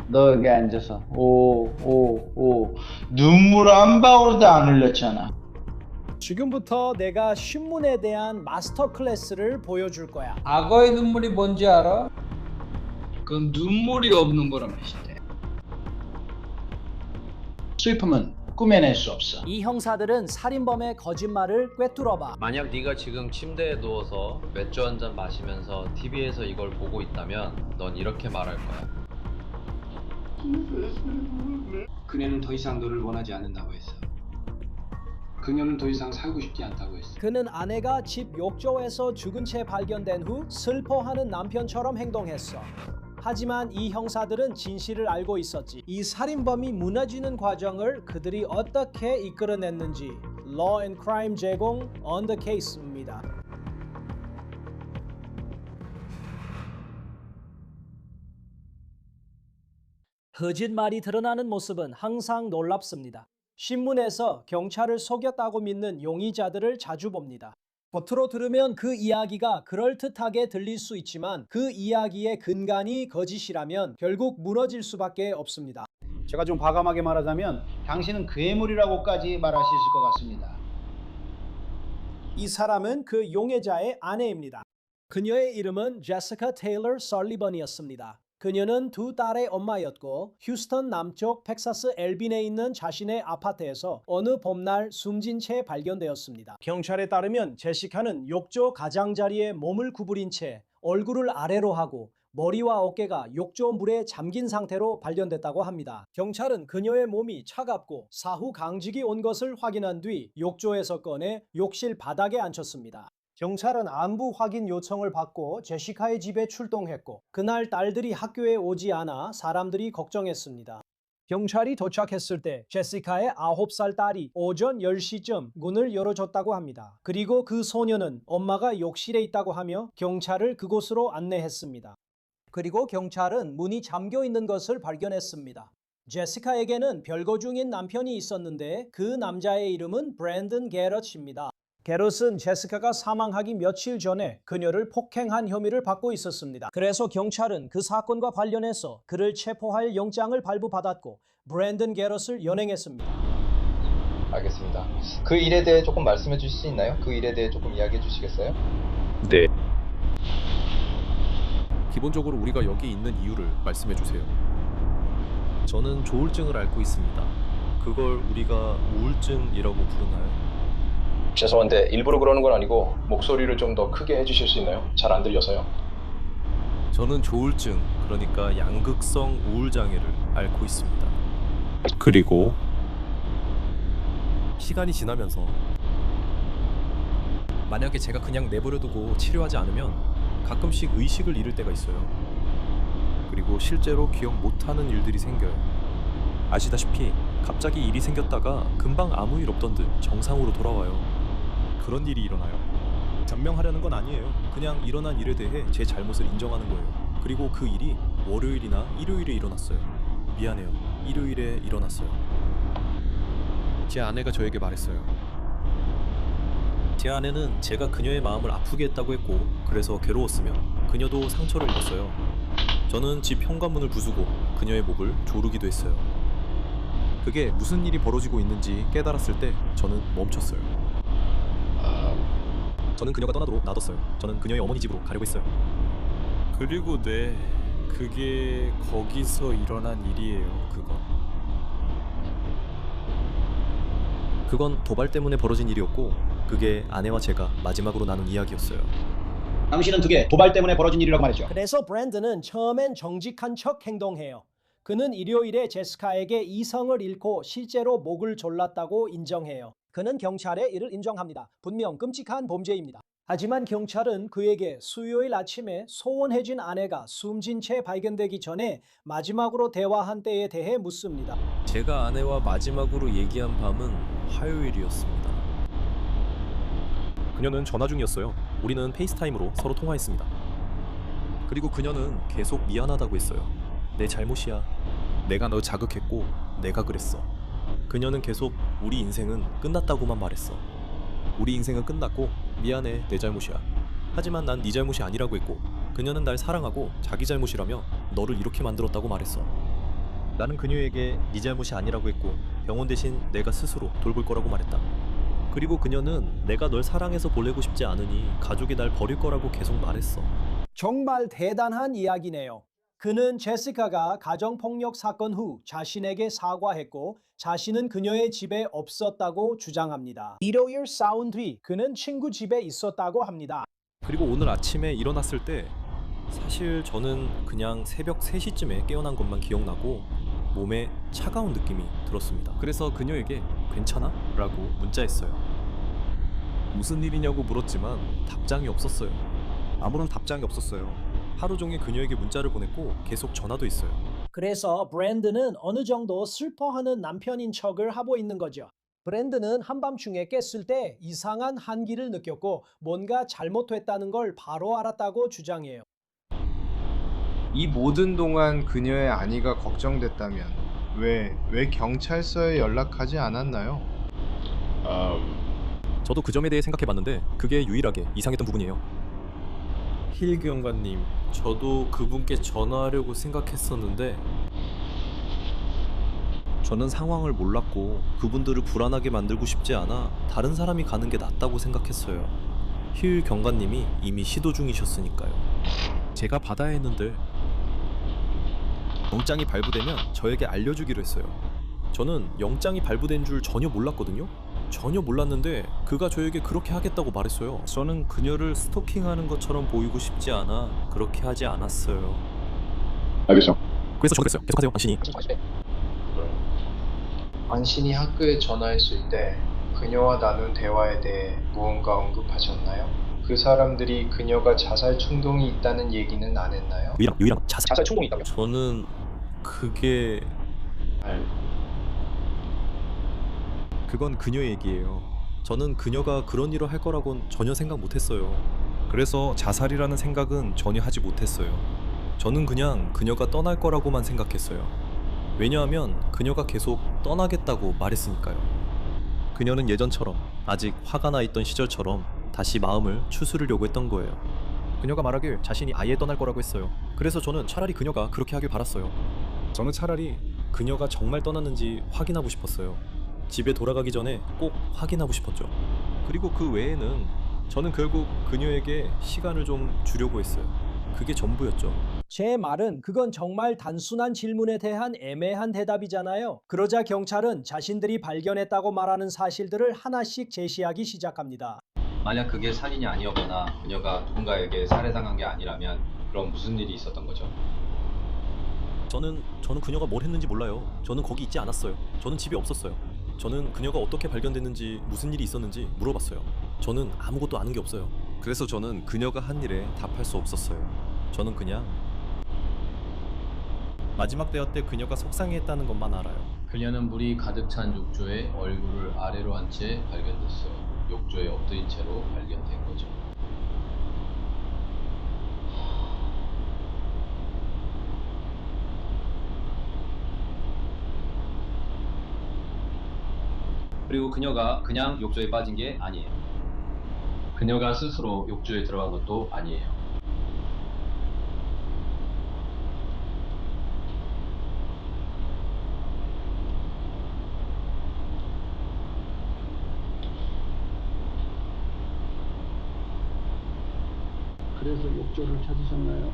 너 여기 앉아서 오 눈물 한 방울도 안 흘렸잖아. 지금부터 내가 신문에 대한 마스터 클래스를 보여줄 거야. 악어의 눈물이 뭔지 알아? 그건 눈물이 없는 거란 말인데. 슬픔은 꾸며낼 수 없어. 이 형사들은 살인범의 거짓말을 꿰뚫어봐. 만약 네가 지금 침대에 누워서 맥주 한 잔 마시면서 TV에서 이걸 보고 있다면 넌 이렇게 말할 거야. 그녀는 더 이상 너를 원하지 않는다고 했어. 그녀는 더 이상 살고 싶지 않다고 했어. 그는 아내가 집 욕조에서 죽은 채 발견된 후 슬퍼하는 남편처럼 행동했어. 하지만 이 형사들은 진실을 알고 있었지. 이 살인범이 무너지는 과정을 그들이 어떻게 이끌어냈는지 Law and Crime 제공 On the Case입니다. 거짓말이 드러나는 모습은 항상 놀랍습니다. 신문에서 경찰을 속였다고 믿는 용의자들을 자주 봅니다. 겉으로 들으면 그 이야기가 그럴듯하게 들릴 수 있지만 그 이야기의 근간이 거짓이라면 결국 무너질 수밖에 없습니다. 제가 좀 과감하게 말하자면 당신은 괴물이라고까지 말할 수 있을 것 같습니다. 이 사람은 그 용의자의 아내입니다. 그녀의 이름은 제시카 테일러 설리번이었습니다. 그녀는 두 딸의 엄마였고 휴스턴 남쪽 텍사스 엘빈에 있는 자신의 아파트에서 어느 봄날 숨진 채 발견되었습니다. 경찰에 따르면 제시카는 욕조 가장자리에 몸을 구부린 채 얼굴을 아래로 하고 머리와 어깨가 욕조 물에 잠긴 상태로 발견됐다고 합니다. 경찰은 그녀의 몸이 차갑고 사후 강직이 온 것을 확인한 뒤 욕조에서 꺼내 욕실 바닥에 앉혔습니다. 경찰은 안부 확인 요청을 받고 제시카의 집에 출동했고 그날 딸들이 학교에 오지 않아 사람들이 걱정했습니다. 경찰이 도착했을 때 제시카의 9살 딸이 오전 10시쯤 문을 열어줬다고 합니다. 그리고 그 소녀는 엄마가 욕실에 있다고 하며 경찰을 그곳으로 안내했습니다. 그리고 경찰은 문이 잠겨 있는 것을 발견했습니다. 제시카에게는 별거 중인 남편이 있었는데 그 남자의 이름은 브랜든 게럿입니다. 게럿은 제시카가 사망하기 며칠 전에 그녀를 폭행한 혐의를 받고 있었습니다. 그래서 경찰은 그 사건과 관련해서 그를 체포할 영장을 발부받았고 브랜든 게럿을 연행했습니다. 알겠습니다. 그 일에 대해 조금 말씀해 주실 수 있나요? 그 일에 대해 조금 이야기해 주시겠어요? 네. 기본적으로 우리가 여기 있는 이유를 말씀해 주세요. 저는 조울증을 앓고 있습니다. 그걸 우리가 우울증이라고 부르나요? 죄송한데 일부러 그러는 건 아니고 목소리를 좀 더 크게 해주실 수 있나요? 잘 안 들려서요. 저는 조울증, 그러니까 양극성 우울 장애를 앓고 있습니다. 그리고 시간이 지나면서 만약에 제가 그냥 내버려두고 치료하지 않으면 가끔씩 의식을 잃을 때가 있어요. 그리고 실제로 기억 못하는 일들이 생겨요. 아시다시피 갑자기 일이 생겼다가 금방 아무 일 없던 듯 정상으로 돌아와요. 그런 일이 일어나요. 변명하려는 건 아니에요. 그냥 일어난 일에 대해 제 잘못을 인정하는 거예요. 그리고 그 일이 월요일이나 일요일에 일어났어요. 미안해요. 일요일에 일어났어요. 제 아내가 저에게 말했어요. 제 아내는 제가 그녀의 마음을 아프게 했다고 했고 그래서 괴로웠으며 그녀도 상처를 입었어요. 저는 집 현관문을 부수고 그녀의 목을 조르기도 했어요. 그게 무슨 일이 벌어지고 있는지 깨달았을 때 저는 멈췄어요. 저는 그녀가 떠나도록 놔뒀어요. 저는 그녀의 어머니 집으로 가려고 했어요. 그리고 그게 거기서 일어난 일이에요. 그건 도발 때문에 벌어진 일이었고 그게 아내와 제가 마지막으로 나눈 이야기였어요. 당신은 그게 도발 때문에 벌어진 일이라고 말했죠. 그래서 브랜든은 처음엔 정직한 척 행동해요. 그는 일요일에 제시카에게 이성을 잃고 실제로 목을 졸랐다고 인정해요. 그는 경찰에 이를 인정합니다. 분명 끔찍한 범죄입니다. 하지만 경찰은 그에게 수요일 아침에 소원해진 아내가 숨진 채 발견되기 전에 마지막으로 대화한 때에 대해 묻습니다. 제가 아내와 마지막으로 얘기한 밤은 화요일이었습니다. 그녀는 전화 중이었어요. 우리는 페이스타임으로 서로 통화했습니다. 그리고 그녀는 계속 미안하다고 했어요. 내 잘못이야. 내가 너 자극했고 내가 그랬어. 그녀는 계속 우리 인생은 끝났다고만 말했어. 우리 인생은 끝났고 미안해, 내 잘못이야. 하지만 난 네 잘못이 아니라고 했고 그녀는 날 사랑하고 자기 잘못이라며 너를 이렇게 만들었다고 말했어. 나는 그녀에게 네 잘못이 아니라고 했고 병원 대신 내가 스스로 돌볼 거라고 말했다. 그리고 그녀는 내가 널 사랑해서 보내고 싶지 않으니 가족이 날 버릴 거라고 계속 말했어. 정말 대단한 이야기네요. 그는 제시카가 가정폭력 사건 후 자신에게 사과했고 자신은 그녀의 집에 없었다고 주장합니다. 일요일 싸운 뒤 그는 친구 집에 있었다고 합니다. 그리고 오늘 아침에 일어났을 때 사실 저는 그냥 새벽 3시쯤에 깨어난 것만 기억나고 몸에 차가운 느낌이 들었습니다. 그래서 그녀에게 괜찮아? 라고 문자했어요. 무슨 일이냐고 물었지만 답장이 없었어요. 아무런 답장이 없었어요. 하루 종일 그녀에게 문자를 보냈고 계속 전화도 있어요. 그래서 브랜드는 어느 정도 슬퍼하는 남편인 척을 하고 있는 거죠. 브랜드는 한밤중에 깼을 때 이상한 한기를 느꼈고 뭔가 잘못됐다는 걸 바로 알았다고 주장해요. 이 모든 동안 그녀의 안위가 걱정됐다면 왜 경찰서에 연락하지 않았나요? 저도 그 점에 대해 생각해봤는데 그게 유일하게 이상했던 부분이에요. 힐 경관님, 저도 그분께 전화하려고 생각했었는데 저는 상황을 몰랐고 그분들을 불안하게 만들고 싶지 않아 다른 사람이 가는 게 낫다고 생각했어요. 힐 경관님이 이미 시도 중이셨으니까요. 제가 받아야 했는데 영장이 발부되면 저에게 알려주기로 했어요. 저는 영장이 발부된 줄 전혀 몰랐거든요. 전혀 몰랐는데 그가 저에게 그렇게 하겠다고 말했어요. 저는 그녀를 스토킹하는 것처럼 보이고 싶지 않아 그렇게 하지 않았어요. 알겠어. 그래서 저도 그랬어요. 계속하세요, 당신이. 당신이 학교에 전화했을 때 그녀와 나눈 대화에 대해 무언가 언급하셨나요? 그 사람들이 그녀가 자살 충동이 있다는 얘기는 안 했나요? 유이랑 자살 충동이 있다며? 저는 그게 그건 그녀의 얘기예요. 저는 그녀가 그런 일을 할 거라고는 전혀 생각 못했어요. 그래서 자살이라는 생각은 전혀 하지 못했어요. 저는 그냥 그녀가 떠날 거라고만 생각했어요. 왜냐하면 그녀가 계속 떠나겠다고 말했으니까요. 그녀는 예전처럼 아직 화가 나 있던 시절처럼 다시 마음을 추스르려고 했던 거예요. 그녀가 말하길 자신이 아예 떠날 거라고 했어요. 그래서 저는 차라리 그녀가 그렇게 하길 바랐어요. 저는 차라리 그녀가 정말 떠났는지 확인하고 싶었어요. 집에 돌아가기 전에 꼭 확인하고 싶었죠. 그리고 그 외에는 저는 결국 그녀에게 시간을 좀 주려고 했어요. 그게 전부였죠. 제 말은 그건 정말 단순한 질문에 대한 애매한 대답이잖아요. 그러자 경찰은 자신들이 발견했다고 말하는 사실들을 하나씩 제시하기 시작합니다. 만약 그게 살인이 아니었거나 그녀가 누군가에게 살해당한 게 아니라면 그럼 무슨 일이 있었던 거죠? 저는 그녀가 뭘 했는지 몰라요. 저는 거기 있지 않았어요. 저는 집에 없었어요. 저는 그녀가 어떻게 발견됐는지 무슨 일이 있었는지 물어봤어요. 저는 아무것도 아는 게 없어요. 그래서 저는 그녀가 한 일에 답할 수 없었어요. 저는 그냥 마지막 대화 때 그녀가 속상해했다는 것만 알아요. 그녀는 물이 가득 찬 욕조에 얼굴을 아래로 한 채 발견됐어요. 욕조에 엎드린 채로 발견된 거죠. 그리고 그녀가 그냥 욕조에 빠진 게 아니에요. 그녀가 스스로 욕조에 들어간 것도 아니에요. 그래서 욕조를 찾으셨나요?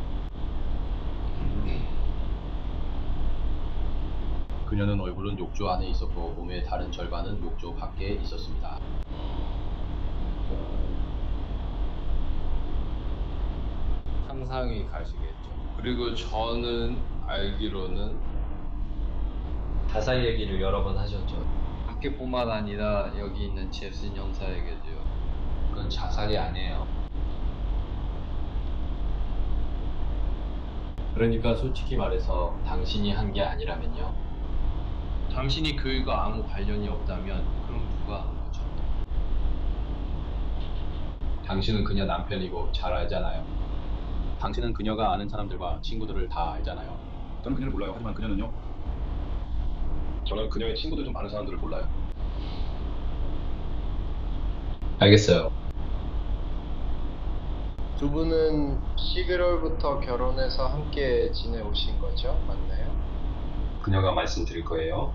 그녀는 얼굴은 욕조 안에 있었고 몸의 다른 절반은 욕조 밖에 있었습니다. 상상이 가시겠죠. 그리고 저는 알기로는 자살 얘기를 여러 번 하셨죠. 학교뿐만 아니라 여기 있는 잽슨 형사에게도요. 그건 자살이 아니에요. 그러니까 솔직히 말해서 당신이 한 게 아니라면요. 당신이 그 일과 아무 관련이 없다면 그럼 누가 한 거죠? 당신은 그녀 남편이고 잘 알잖아요. 당신은 그녀가 아는 사람들과 친구들을 다 알잖아요. 저는 그녀를 몰라요. 하지만 그녀는요? 저는 그녀의 친구들 좀 많은 사람들을 몰라요. 알겠어요. 두 분은 11월부터 결혼해서 함께 지내오신 거죠? 맞나요? 그녀가 말씀드릴 거예요.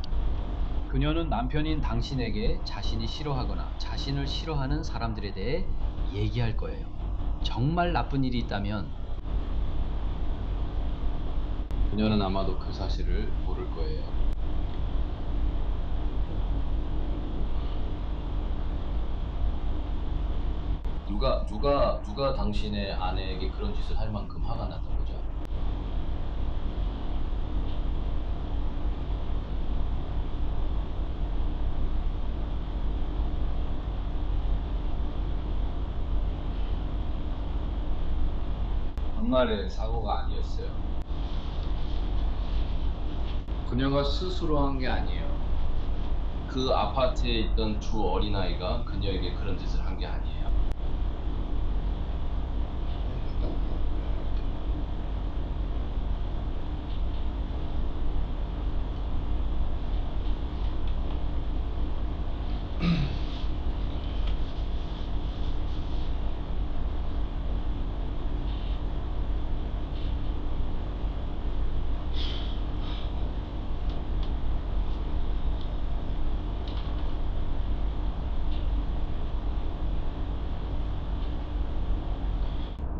그녀는 남편인 당신에게 자신이 싫어하거나 자신을 싫어하는 사람들에 대해 얘기할 거예요. 정말 나쁜 일이 있다면 그녀는 아마도 그 사실을 모를 거예요. 누가 당신의 아내에게 그런 짓을 할 만큼 화가 났던 거죠? 정말의 사고가 아니었어요. 그녀가 스스로 한 게 아니에요. 그 아파트에 있던 두 어린아이가 그녀에게 그런 짓을 한 게 아니에요.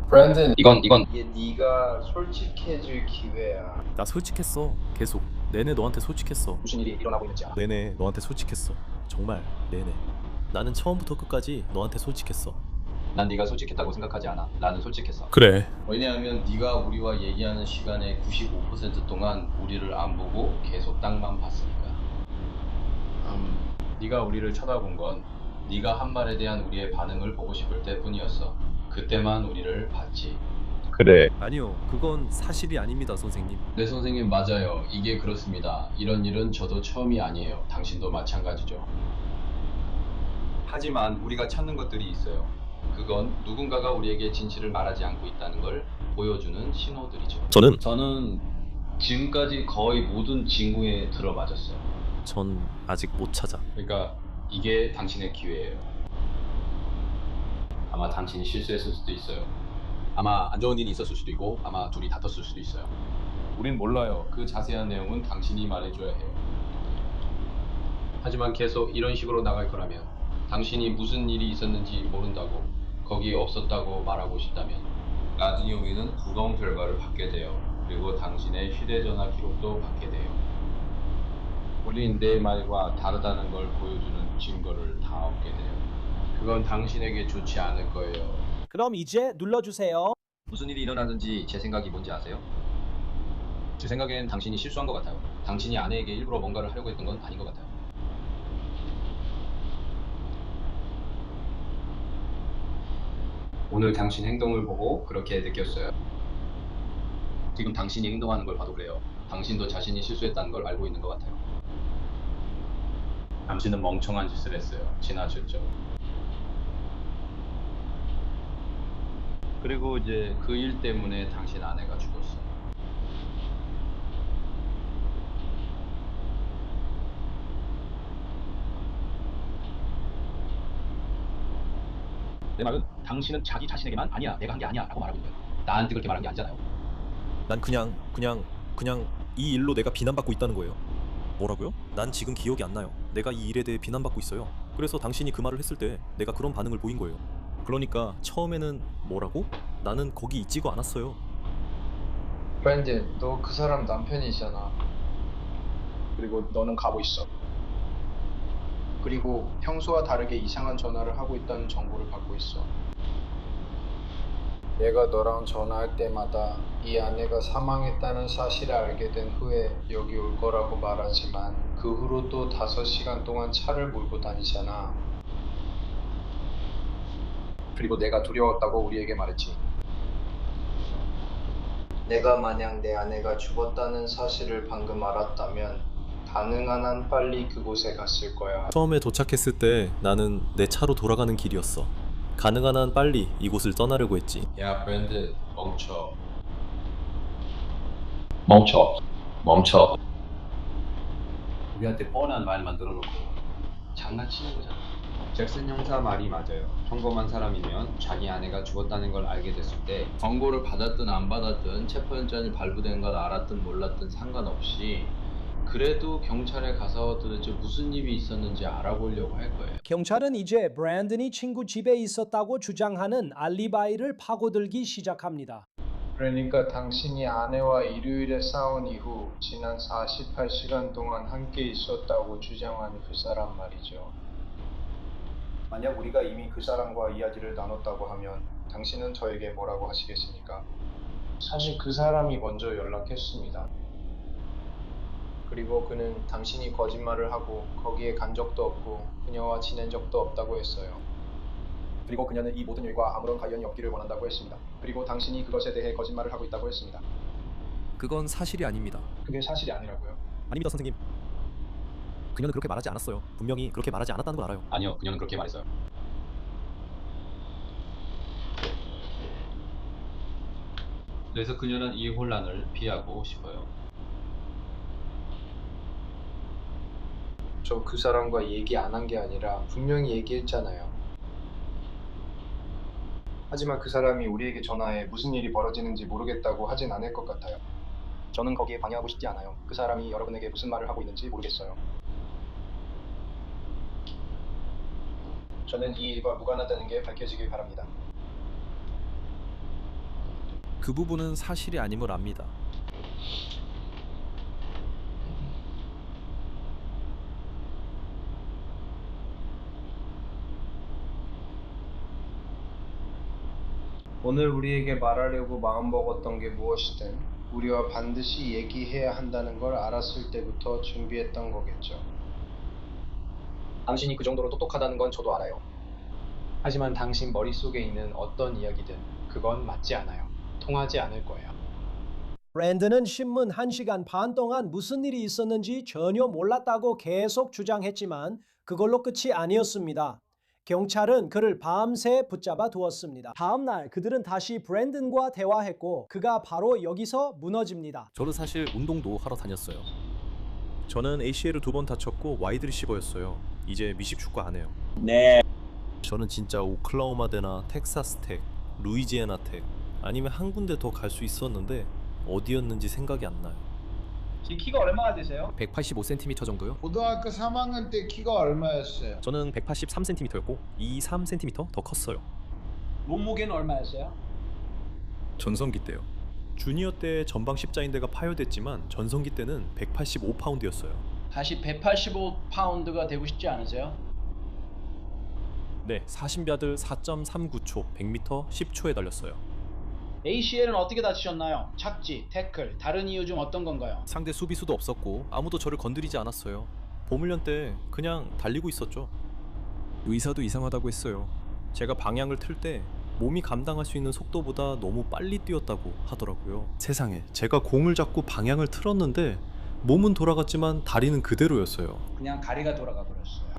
브랜든, 이건 이게 네가 솔직해질 기회야. 나 솔직했어. 계속. 내내 너한테 솔직했어. 무슨 일이 일어나고 있는지 알아? 내내 너한테 솔직했어. 정말 내내. 나는 처음부터 끝까지 너한테 솔직했어. 난 네가 솔직했다고 생각하지 않아. 나는 솔직했어. 그래. 왜냐하면 네가 우리와 얘기하는 시간의 95% 동안 우리를 안 보고 계속 땅만 봤으니까. 네가 우리를 쳐다본 건 네가 한 말에 대한 우리의 반응을 보고 싶을 때뿐이었어. 그때만 우리를 봤지. 그래. 아니요. 그건 사실이 아닙니다, 선생님. 네, 선생님, 맞아요. 이게 그렇습니다. 이런 일은 저도 처음이 아니에요. 당신도 마찬가지죠. 하지만 우리가 찾는 것들이 있어요. 그건 누군가가 우리에게 진실을 말하지 않고 있다는 걸 보여주는 신호들이죠. 저는 지금까지 거의 모든 징후에 들어맞았어요. 전 아직 못 찾아. 그러니까 이게 당신의 기회예요. 아마 당신이 실수했을 수도 있어요. 아마 안 좋은 일이 있었을 수도 있고 아마 둘이 다퉜을 수도 있어요. 우린 몰라요. 그 자세한 내용은 당신이 말해줘야 해요. 하지만 계속 이런 식으로 나갈 거라면, 당신이 무슨 일이 있었는지 모른다고, 거기 없었다고 말하고 싶다면 나중에 우리는 부검 결과를 받게 돼요. 그리고 당신의 휴대전화 기록도 받게 돼요. 우린 내 말과 다르다는 걸 보여주는 증거를 다 얻게 돼요. 그건 당신에게 좋지 않을 거예요. 그럼 이제 눌러주세요. 무슨 일이 일어나는지 제 생각이 뭔지 아세요? 제 생각엔 당신이 실수한 것 같아요. 당신이 아내에게 일부러 뭔가를 하려고 했던 건 아닌 것 같아요. 오늘 당신 행동을 보고 그렇게 느꼈어요. 지금 당신이 행동하는 걸 봐도 그래요. 당신도 자신이 실수했다는 걸 알고 있는 것 같아요. 당신은 멍청한 짓을 했어요. 지나쳤죠. 그리고 이제 그 일 때문에 당신 아내가 죽었어요. 내 말은 당신은 자기 자신에게만 아니야, 내가 한 게 아니야 라고 말하고 있는 거예요. 나한테 그렇게 말한 게 아니잖아요. 난 그냥 이 일로 내가 비난받고 있다는 거예요. 뭐라고요? 난 지금 기억이 안 나요. 내가 이 일에 대해 비난받고 있어요. 그래서 당신이 그 말을 했을 때 내가 그런 반응을 보인 거예요. 그러니까 처음에는 뭐라고? 나는 거기 있지가 않았어요. 브랜든, 너 그 사람 남편이잖아. 그리고 너는 가고 있어. 그리고 평소와 다르게 이상한 전화를 하고 있다는 정보를 받고 있어. 내가 너랑 전화할 때마다 이 아내가 사망했다는 사실을 알게 된 후에 여기 올 거라고 말하지만 그 후로 또 5시간 동안 차를 몰고 다니잖아. 그리고 내가 두려웠다고 우리에게 말했지. 내가 만약 내 아내가 죽었다는 사실을 방금 알았다면 가능한 한 빨리 그곳에 갔을 거야. 처음에 도착했을 때 나는 내 차로 돌아가는 길이었어. 가능한 한 빨리 이곳을 떠나려고 했지. 야, 브랜드, 멈춰. 우리한테 뻔한 말 만들어놓고 장난치는 거잖아. 잭슨 형사 말이 맞아요. 평범한 사람이면 자기 아내가 죽었다는 걸 알게 됐을 때 권고를 받았든 안 받았든 체포영장이 발부된 걸 알았든 몰랐든 상관없이 그래도 경찰에 가서 도대체 무슨 일이 있었는지 알아보려고 할 거예요. 경찰은 이제 브랜든이 친구 집에 있었다고 주장하는 알리바이를 파고들기 시작합니다. 그러니까 당신이 아내와 일요일에 싸운 이후 지난 48시간 동안 함께 있었다고 주장하는 그 사람 말이죠. 만약 우리가 이미 그 사람과 이야기를 나눴다고 하면 당신은 저에게 뭐라고 하시겠습니까? 사실 그 사람이 먼저 연락했습니다. 그리고 그는 당신이 거짓말을 하고 거기에 간 적도 없고 그녀와 지낸 적도 없다고 했어요. 그리고 그녀는 이 모든 일과 아무런 관련이 없기를 원한다고 했습니다. 그리고 당신이 그것에 대해 거짓말을 하고 있다고 했습니다. 그건 사실이 아닙니다. 그게 사실이 아니라고요? 아닙니다, 선생님. 그녀는 그렇게 말하지 않았어요. 분명히 그렇게 말하지 않았다는 걸 알아요. 아니요, 그녀는 그렇게 말했어요. 그래서 그녀는 이 혼란을 피하고 싶어요. 저 그 사람과 얘기 안 한 게 아니라 분명히 얘기했잖아요. 하지만 그 사람이 우리에게 전화해 무슨 일이 벌어지는지 모르겠다고 하진 않을 것 같아요. 저는 거기에 방해하고 싶지 않아요. 그 사람이 여러분에게 무슨 말을 하고 있는지 모르겠어요. 저는 이 일과 무관하다는 게 밝혀지길 바랍니다. 그 부분은 사실이 아님을 압니다. 오늘 우리에게 말하려고 마음먹었던 게 무엇이든 우리와 반드시 얘기해야 한다는 걸 알았을 때부터 준비했던 거겠죠. 당신이 그 정도로 똑똑하다는 건 저도 알아요. 하지만 당신 머릿속에 있는 어떤 이야기든 그건 맞지 않아요. 통하지 않을 거예요. 브랜든은 신문 1시간 반 동안 무슨 일이 있었는지 전혀 몰랐다고 계속 주장했지만 그걸로 끝이 아니었습니다. 경찰은 그를 밤새 붙잡아 두었습니다. 다음 날 그들은 다시 브랜든과 대화했고 그가 바로 여기서 무너집니다. 저는 사실 운동도 하러 다녔어요. 저는 ACL을 2번 다쳤고 와이드 리시버였어요. 이제 미식축구 안 해요. 네. 저는 진짜 오클라호마대나 텍사스텍, 루이지애나텍 아니면 한 군데 더 갈 수 있었는데 어디였는지 생각이 안 나요. 지금 키가 얼마나 되세요? 185cm 정도요? 고등학교 3학년 때 키가 얼마였어요? 저는 183cm였고 23cm 더 컸어요. 몸무게는 얼마였어요? 전성기 때요. 주니어 때 전방 십자인대가 파열됐지만 전성기 때는 185파운드였어요. 다시 185파운드가 되고 싶지 않으세요? 네, 40야드 4.39초, 100m 10초에 달렸어요. ACL은 어떻게 다치셨나요? 착지, 태클, 다른 이유 중 어떤 건가요? 상대 수비수도 없었고 아무도 저를 건드리지 않았어요. 봄훈련 때 그냥 달리고 있었죠. 의사도 이상하다고 했어요. 제가 방향을 틀 때 몸이 감당할 수 있는 속도보다 너무 빨리 뛰었다고 하더라고요. 세상에, 제가 공을 잡고 방향을 틀었는데 몸은 돌아갔지만 다리는 그대로였어요. 그냥 다리가 돌아가 버렸어요.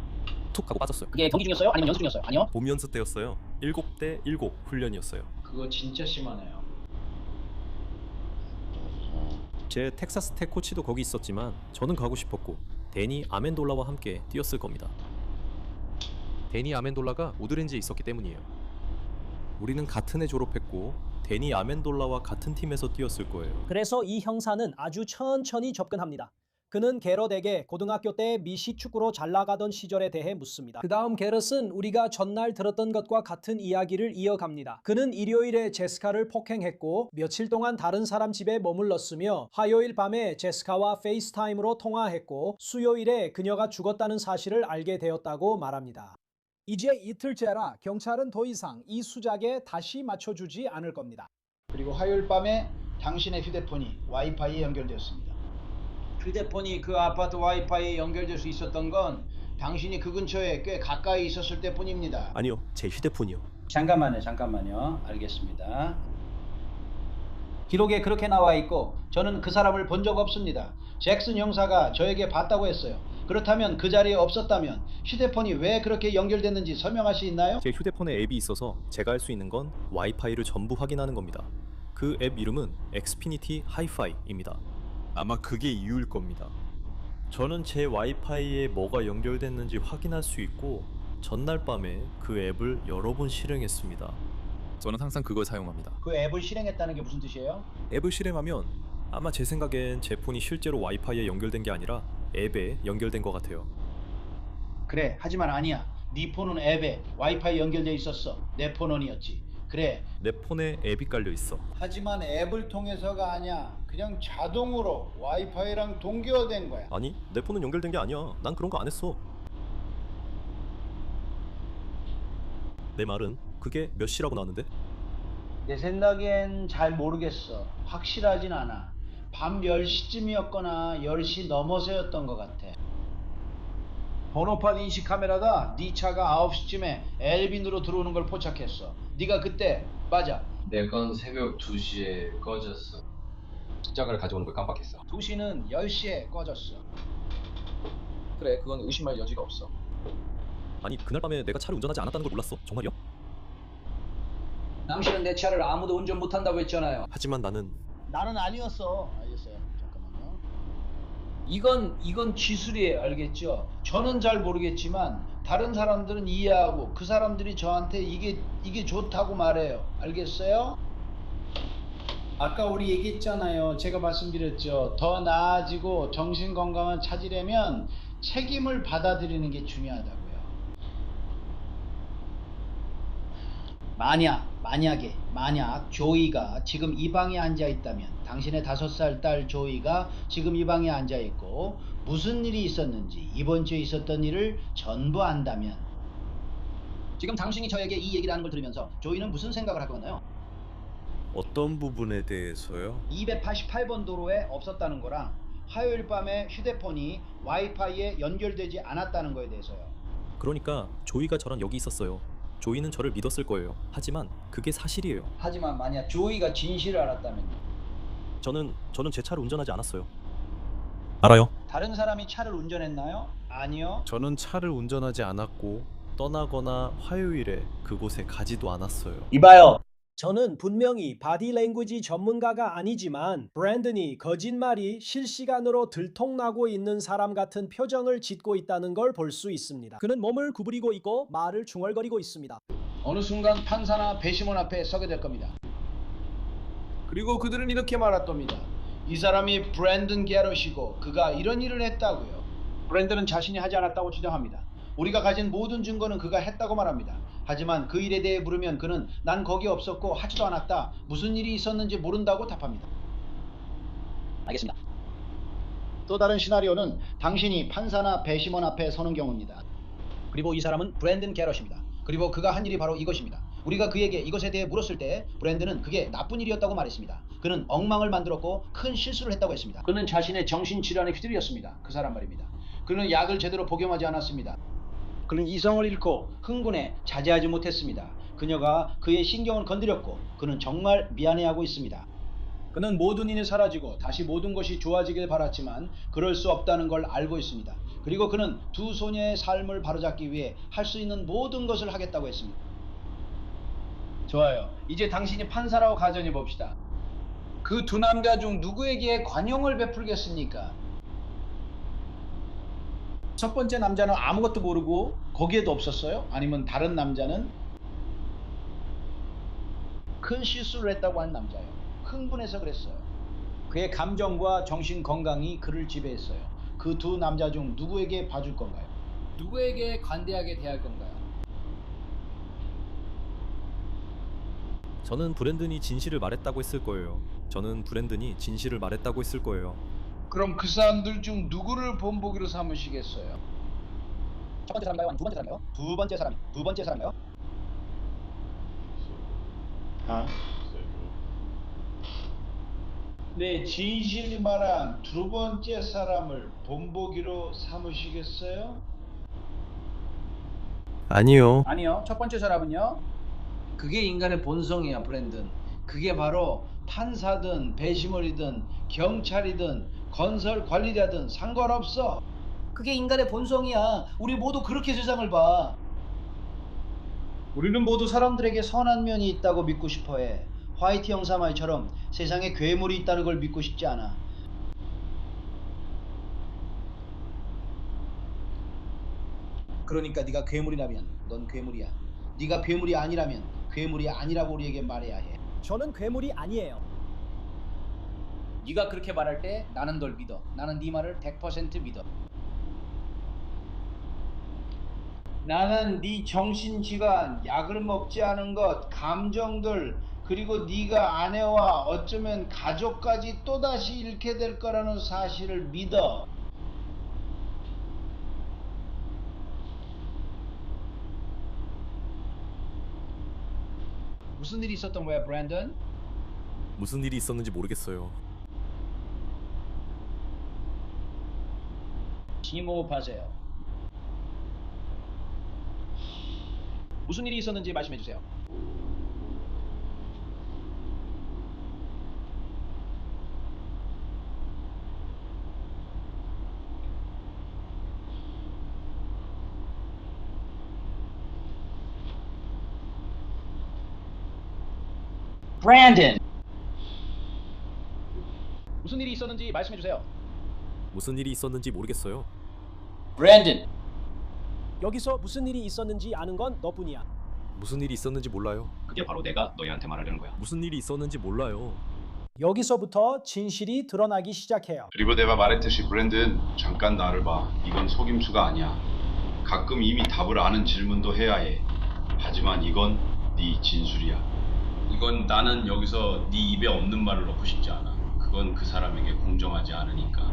툭 하고 빠졌어요. 그게 경기 중이었어요? 아니면 연습 중이었어요? 아니요? 봄 연습 때였어요. 7대 7 훈련이었어요. 그거 진짜 심하네요. 제 텍사스 텍 코치도 거기 있었지만 저는 가고 싶었고 데니 아멘돌라와 함께 뛰었을 겁니다. 데니 아멘돌라가 우드렌지에 있었기 때문이에요. 우리는 같은 해 졸업했고 데니 아멘돌라와 같은 팀에서 뛰었을 거예요. 그래서 이 형사는 아주 천천히 접근합니다. 그는 게럿에게 고등학교 때 미식축구로 잘 나가던 시절에 대해 묻습니다. 그 다음 게럿은 우리가 전날 들었던 것과 같은 이야기를 이어갑니다. 그는 일요일에 제스카를 폭행했고 며칠 동안 다른 사람 집에 머물렀으며 화요일 밤에 제스카와 페이스타임으로 통화했고 수요일에 그녀가 죽었다는 사실을 알게 되었다고 말합니다. 이제 이틀째라 경찰은 더 이상 이 수작에 다시 맞춰주지 않을 겁니다. 그리고 화요일 밤에 당신의 휴대폰이 와이파이에 연결되었습니다. 휴대폰이 그 아파트 와이파이에 연결될 수 있었던 건 당신이 그 근처에 꽤 가까이 있었을 때뿐입니다. 아니요, 제 휴대폰이요. 잠깐만요. 알겠습니다. 기록에 그렇게 나와 있고 저는 그 사람을 본 적 없습니다. 잭슨 형사가 저에게 봤다고 했어요. 그렇다면 그 자리에 없었다면 휴대폰이 왜 그렇게 연결됐는지 설명할 수 있나요? 제 휴대폰에 앱이 있어서 제가 할 수 있는 건 와이파이를 전부 확인하는 겁니다. 그 앱 이름은 엑스피니티 하이파이입니다. 아마 그게 이유일 겁니다. 저는 제 와이파이에 뭐가 연결됐는지 확인할 수 있고 전날 밤에 그 앱을 여러 번 실행했습니다. 저는 항상 그걸 사용합니다. 그 앱을 실행했다는 게 무슨 뜻이에요? 앱을 실행하면 아마 제 생각엔 제 폰이 실제로 와이파이에 연결된 게 아니라 앱에 연결된 것 같아요. 그래, 하지만 아니야. 네 폰은 앱에 와이파이 연결돼 있었어. 내 폰은이었지. 그래. 내 폰에 앱이 깔려 있어. 하지만 앱을 통해서가 아니야. 그냥 자동으로 와이파이랑 동기화된 거야. 아니, 내 폰은 연결된 게 아니야. 난 그런 거 안 했어. 내 말은 그게 몇 시라고 나왔는데? 내 생각엔 잘 모르겠어. 확실하진 않아. 밤 10시쯤이었거나 10시 넘어서였던 것 같아. 번호판 인식 카메라가 네 차가 9시쯤에 엘빈으로 들어오는 걸 포착했어. 네가 그때 맞아. 내 건 새벽 2시에 꺼졌어. 숫자를 가져오는 걸 깜빡했어. 2시는 10시에 꺼졌어. 그래, 그건 의심할 여지가 없어. 아니, 그날 밤에 내가 차를 운전하지 않았다는 걸 몰랐어. 정말이야? 당신은 내 차를 아무도 운전 못한다고 했잖아요. 하지만 나는 아니었어. 알겠어요. 잠깐만요. 이건 기술이에요. 알겠죠? 저는 잘 모르겠지만 다른 사람들은 이해하고 그 사람들이 저한테 이게 좋다고 말해요. 알겠어요? 아까 우리 얘기했잖아요. 제가 말씀드렸죠. 더 나아지고 정신 건강을 찾으려면 책임을 받아들이는 게 중요하다고요. 만약 조이가 지금 이 방에 앉아 있다면, 당신의 5살 딸 조이가 지금 이 방에 앉아 있고 무슨 일이 있었는지, 이번 주에 있었던 일을 전부 안다면, 지금 당신이 저에게 이 얘기를 하는 걸 들으면서 조이는 무슨 생각을 할 것 같나요? 어떤 부분에 대해서요? 288번 도로에 없었다는 거랑 화요일 밤에 휴대폰이 와이파이에 연결되지 않았다는 거에 대해서요. 그러니까 조이가 저랑 여기 있었어요. 조이는 저를 믿었을 거예요. 하지만 그게 사실이에요. 하지만 만약 조이가 진실을 알았다면요. 저는 제 차를 운전하지 않았어요. 알아요? 다른 사람이 차를 운전했나요? 아니요. 저는 차를 운전하지 않았고 떠나거나 화요일에 그곳에 가지도 않았어요. 이봐요. 저는 분명히 바디 랭귀지 전문가가 아니지만 브랜든이 거짓말이 실시간으로 들통나고 있는 사람 같은 표정을 짓고 있다는 걸 볼 수 있습니다. 그는 몸을 구부리고 있고 말을 중얼거리고 있습니다. 어느 순간 판사나 배심원 앞에 서게 될 겁니다. 그리고 그들은 이렇게 말할 이 사람이 브랜든 게럿이고 그가 이런 일을 했다고요. 브랜든은 자신이 하지 않았다고 주장합니다. 우리가 가진 모든 증거는 그가 했다고 말합니다. 하지만 그 일에 대해 물으면 그는 난 거기 없었고 하지도 않았다. 무슨 일이 있었는지 모른다고 답합니다. 알겠습니다. 또 다른 시나리오는 당신이 판사나 배심원 앞에 서는 경우입니다. 그리고 이 사람은 브랜든 게럿입니다. 그리고 그가 한 일이 바로 이것입니다. 우리가 그에게 이것에 대해 물었을 때 브랜든은 그게 나쁜 일이었다고 말했습니다. 그는 엉망을 만들었고 큰 실수를 했다고 했습니다. 그는 자신의 정신질환에 휘둘렸습니다. 그 사람 말입니다. 그는 약을 제대로 복용하지 않았습니다. 그는 이성을 잃고 흥분해 자제하지 못했습니다. 그녀가 그의 신경을 건드렸고 그는 정말 미안해하고 있습니다. 그는 모든 일이 사라지고 다시 모든 것이 좋아지길 바랐지만 그럴 수 없다는 걸 알고 있습니다. 그리고 그는 두 소녀의 삶을 바로잡기 위해 할 수 있는 모든 것을 하겠다고 했습니다. 좋아요. 이제 당신이 판사라고 가정해 봅시다. 그 두 남자 중 누구에게 관용을 베풀겠습니까? 첫 번째 남자는 아무것도 모르고 거기에도 없었어요? 아니면 다른 남자는 큰 실수를 했다고 하는 남자예요. 흥분해서 그랬어요. 그의 감정과 정신 건강이 그를 지배했어요. 그 두 남자 중 누구에게 봐줄 건가요? 누구에게 관대하게 대할 건가요? 저는 브랜든이 진실을 말했다고 했을 거예요. 그럼 그 사람들 중 누구를 본보기로 삼으시겠어요? 첫 번째 사람인가요? 아니면 두 번째 사람인가요? 두 번째 사람인가요? 네, 진실이 말한 두 번째 사람을 본보기로 삼으시겠어요? 아니요. 아니요. 첫 번째 사람은요? 그게 인간의 본성이야, 브랜든. 그게 바로 판사든 배심원이든 경찰이든 건설 관리자든 상관없어. 그게 인간의 본성이야. 우리 모두 그렇게 세상을 봐. 우리는 모두 사람들에게 선한 면이 있다고 믿고 싶어해. 화이트 형사 말처럼 세상에 괴물이 있다는 걸 믿고 싶지 않아. 그러니까 네가 괴물이라면 넌 괴물이야. 네가 괴물이 아니라면 괴물이 아니라고 우리에게 말해야 해. 저는 괴물이 아니에요. 네가 그렇게 말할 때 나는 널 믿어. 나는 네 말을 100% 믿어. 나는 네 정신질환, 약을 먹지 않은 것, 감정들, 그리고 네가 아내와 어쩌면 가족까지 또다시 잃게 될 거라는 사실을 믿어. 무슨 일이 있었던 거야, 브랜든? 무슨 일이 있었는지 모르겠어요. 심호흡하세요. 무슨 일이 있었는지 말씀해 주세요. 브랜든. 무슨 일이 있었는지 말씀해 주세요. 무슨 일이 있었는지 모르겠어요. 브랜든. 여기서 무슨 일이 있었는지 아는 건 너뿐이야. 무슨 일이 있었는지 몰라요. 그게 바로 내가 너희한테 말하려는 거야. 무슨 일이 있었는지 몰라요. 여기서부터 진실이 드러나기 시작해요. 그리고 내가 말했듯이 브랜든, 잠깐 나를 봐. 이건 속임수가 아니야. 가끔 이미 답을 아는 질문도 해야 해. 하지만 이건 네 진술이야. 이건 나는 여기서 네 입에 없는 말을 넣고 싶지 않아. 그건 그 사람에게 공정하지 않으니까.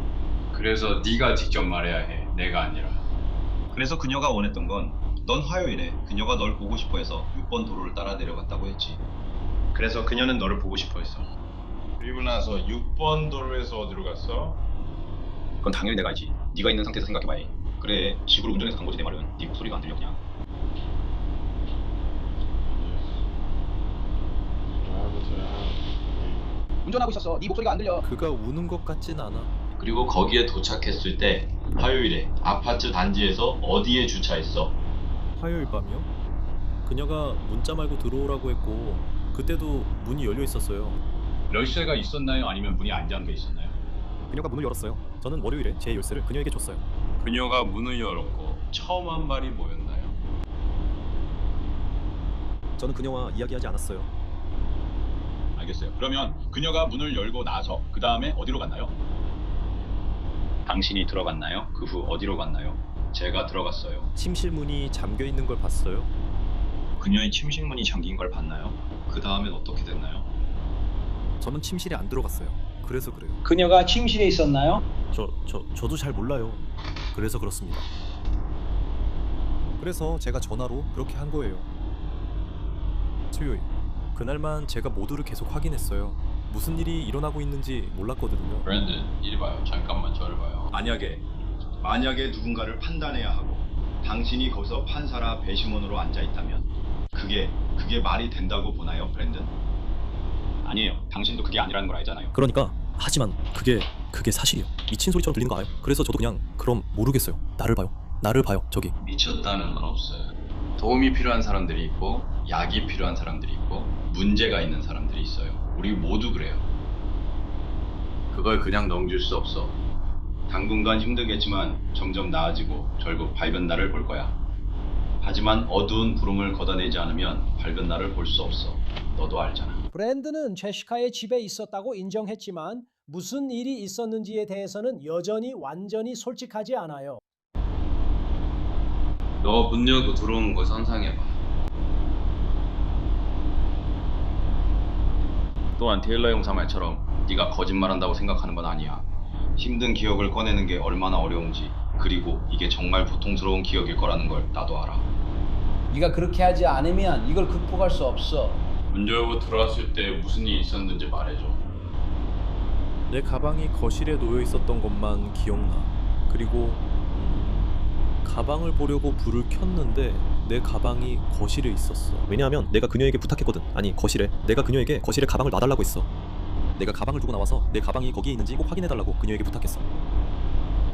그래서 네가 직접 말해야 해. 내가 아니라. 그래서 그녀가 원했던 건 넌 화요일에 그녀가 널 보고 싶어 해서 6번 도로를 따라 내려갔다고 했지. 그래서 그녀는 너를 보고 싶어 했어. 그리고 나서 6번 도로에서 어디로 갔어? 그건 당연히 내가 알지. 네가 있는 상태에서 생각해봐야 해. 그래, 집으로 운전해서 간 거지 내 말은. 네 목소리가 안 들려 그냥. 운전하고 있었어. 네 목소리가 안 들려. 그가 우는 것 같진 않아. 그리고 거기에 도착했을 때 화요일에 아파트 단지에서 어디에 주차했어? 화요일 밤이요? 그녀가 문자 말고 들어오라고 했고 그때도 문이 열려 있었어요. 열쇠가 있었나요? 아니면 문이 안 잠겨 있었나요? 그녀가 문을 열었어요. 저는 월요일에 제 열쇠를 그녀에게 줬어요. 그녀가 문을 열었고 처음 한 말이 뭐였나요? 저는 그녀와 이야기하지 않았어요. 알겠어요. 그러면 그녀가 문을 열고 나서 그 다음에 어디로 갔나요? 당신이 들어갔나요? 그 후 어디로 갔나요? 제가 들어갔어요. 침실 문이 잠겨 있는 걸 봤어요. 그녀의 침실 문이 잠긴 걸 봤나요? 그 다음엔 어떻게 됐나요? 저는 침실에 안 들어갔어요. 그래서 그래요. 그녀가 침실에 있었나요? 저도 잘 몰라요. 그래서 그렇습니다. 그래서 제가 전화로 그렇게 한 거예요. 수요일 그날만 제가 모두를 계속 확인했어요. 무슨 일이 일어나고 있는지 몰랐거든요. 브랜든, 이리 봐요. 잠깐만 저를 봐요. 만약에 누군가를 판단해야 하고 당신이 거기서 판사라 배심원으로 앉아있다면 그게 말이 된다고 보나요, 브랜든? 아니에요. 당신도 그게 아니라는 걸 알잖아요. 그러니까 하지만 그게 사실이에요. 미친 소리처럼 들리는 거 알아요? 그래서 저도 그냥 그럼 모르겠어요. 나를 봐요. 저기. 미쳤다는 건 없어요. 도움이 필요한 사람들이 있고 약이 필요한 사람들이 있고 문제가 있는 사람들이 있어요. 우리 모두 그래요. 그걸 그냥 넘길 수 없어. 당분간 힘들겠지만 점점 나아지고 결국 밝은 날을 볼 거야. 하지만 어두운 구름을 걷어내지 않으면 밝은 날을 볼 수 없어. 너도 알잖아. 브랜든은 제시카의 집에 있었다고 인정했지만 무슨 일이 있었는지에 대해서는 여전히 완전히 솔직하지 않아요. 너 문 열고 들어오는 걸 상상해봐. 또한 테일러 형사 말처럼 네가 거짓말한다고 생각하는 건 아니야. 힘든 기억을 꺼내는 게 얼마나 어려운지, 그리고 이게 정말 고통스러운 기억일 거라는 걸 나도 알아. 네가 그렇게 하지 않으면 이걸 극복할 수 없어. 문 열고 들어왔을 때 무슨 일이 있었는지 말해줘. 내 가방이 거실에 놓여 있었던 것만 기억나. 그리고 가방을 보려고 불을 켰는데 내 가방이 거실에 있었어. 왜냐하면 내가 그녀에게 부탁했거든. 아니 거실에. 내가 그녀에게 거실에 가방을 놔달라고 했어. 내가 가방을 두고 나와서 내 가방이 거기에 있는지 꼭 확인해달라고 그녀에게 부탁했어.